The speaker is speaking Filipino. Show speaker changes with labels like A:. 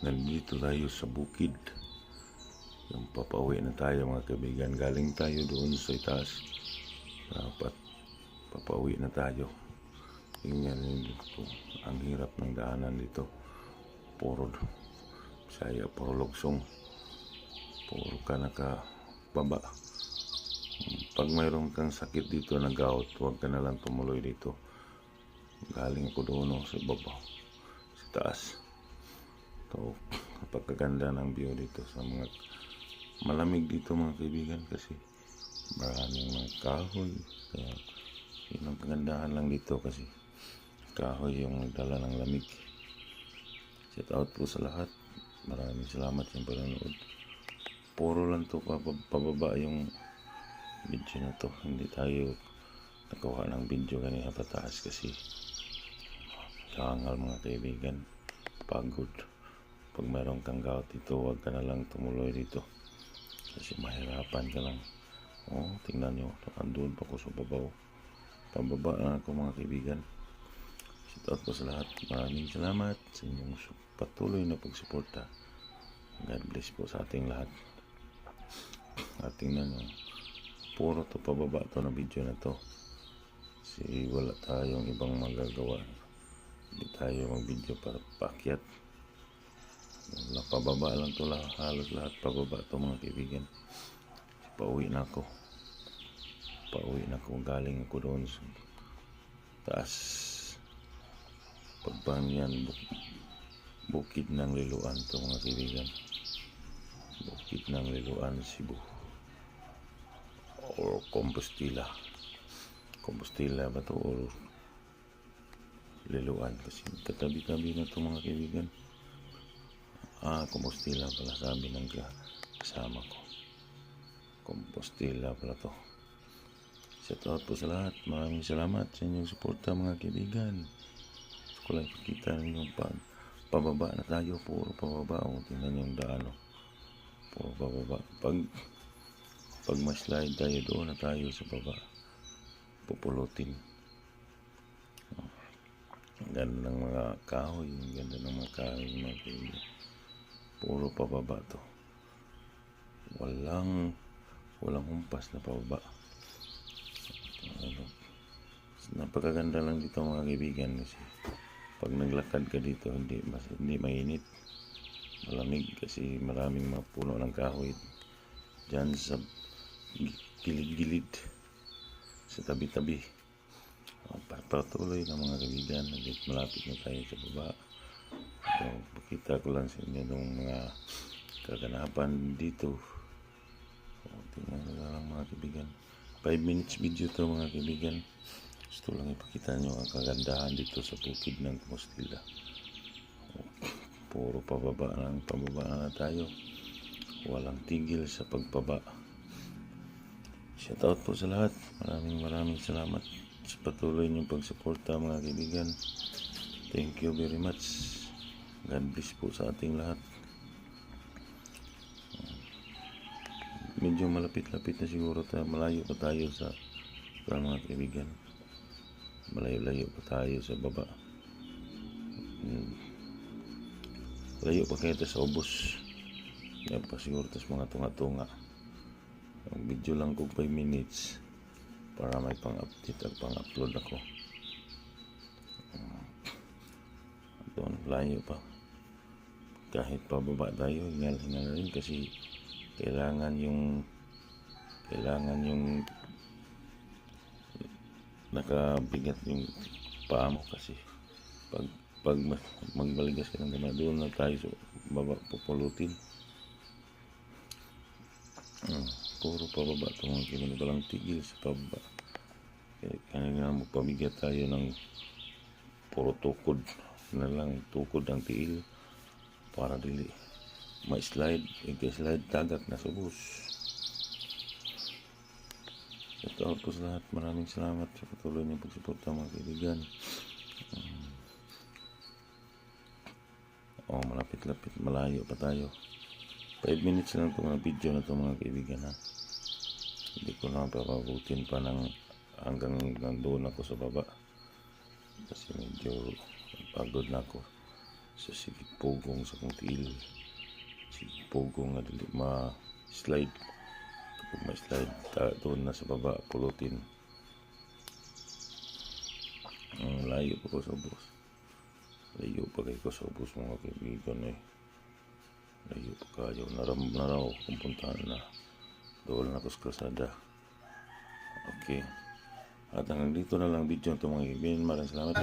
A: Nandito tayo sa bukid. Yung papauwi na tayo mga kaibigan. Galing tayo doon sa itaas. Dapat papauwi na tayo. Tingnan nyo dito. Ang hirap ng daanan dito. Puro Bisaya, puro lugsong. Puro ka nakababa. Pag mayroon kang sakit dito na gout, huwag ka na lang tumuloy dito. Galing ko doon sa baba, sa taas. So, napakaganda ng view dito sa mga malamig dito mga kaibigan kasi maraming mga kahoy. Kaya yun ang kagandahan lang dito kasi kahoy yung nagdala ng lamig. Shout out po sa lahat. Maraming salamat sa panonood. Puro lang to pababa yung video na to. Hindi tayo nagawa ng video kanina pataas kasi kaangal mga kaibigan. Pagod. Pag mayroon kang gout dito, huwag ka na lang tumuloy dito kasi mahirapan ka lang. Tingnan nyo, andun pa ko sa babaw. Pababa na ako mga kaibigan. Shout out po sa lahat. Maraming salamat sa inyong patuloy na pagsuporta. God bless po sa ating lahat. At tingnan nyo, puro to pababa to na video na to kasi wala tayong ibang magagawa. Hindi tayo mag video para paakyat. Pababa lang to halos lahat pababa to mga kaibigan. Pauwi na ako galing ako doon sa taas Pagbangyan bukid ng Liloan to mga kaibigan. Bukid ng Liloan, Cebu or Compostela ba to or Liloan kasi katabi-tabi na to mga kaibigan. Compostela pala sabi ng kasama ko. Compostela pala to. Shout out po sa lahat. Maraming salamat sa inyong suporta mga kaibigan. Gusto ko lang pakita niyo pababa na tayo. Puro pababa. Tingnan yung daan. Puro pababa. Pag ma-slide tayo doon na tayo sa baba. Pupulutin. Ang ganda ng mga kahoy. Ang ganda ng mga kahoy mga kaibigan. Puro pababa to. Walang humpas na pababa. Napakaganda lang dito mga kaibigan kasi pag naglakad ka dito hindi mainit, malamig kasi maraming mga puno ng kahoy dyan sa gilid-gilid sa tabi-tabi. Patuloy na mga kaibigan, malapit na tayo sa baba. So, pakita ko lang sa inyo ng mga kaganapan dito. Tingnan na lang mga kaibigan. 5 minutes video to mga kaibigan. Gusto lang ipakita nyo ang kagandahan dito sa bukid ng Compostela. Puro pababa na tayo. Walang tigil sa pagbaba. Shout out po sa lahat. Maraming salamat sa patuloy niyong pagsuporta mga kaibigan. Thank you very much. God bless po sa ating lahat. Medyo malapit-lapit na siguro tayo. Malayo pa tayo sa mga kaibigan. Malayo pa tayo sa baba. Layo pa kayo sa ubos. Yan pa siguro tas mga tunga-tunga. Ang video lang kung 5 minutes para may pang-update at pang-upload ako. Doon, layo pa. Kahit pababa tayo, hingal rin kasi kailangan yung nakabigat yung paa mo kasi pag magbaligas ka ng gama doon na tayo sa baba pupulutin. Puro pababa ito mga kaibigan, walang tigil sa pababa. Kaya magpabigat tayo ng puro tukod na lang, tukod ang tiil para dili ma-slide, slide tagak na sa bus. Ito po sa lahat. Maraming salamat sa patuloy niyong pagsuporta mga kaibigan. Malapit-lapit, malayo pa tayo. 5 minutes lang itong mga video na ito mga kaibigan ha. Hindi ko na papabutin pa hanggang doon ako sa baba kasi medyo pagod na ako. sa sigig pugong sa kong tiil. Sigig pugong nga dili ma-slide. Kapag ma-slide, doon na sa baba, pulutin. Ang layo pa ko sa ubos. Layo pa kay ko sa ubos mga kaibigan eh. Layo pa kayo. Na raw kung puntahan na. Doon na ko sa kalsada. Okay. At hanggang dito na lang video ito mga kaibigan. Maraming salamat.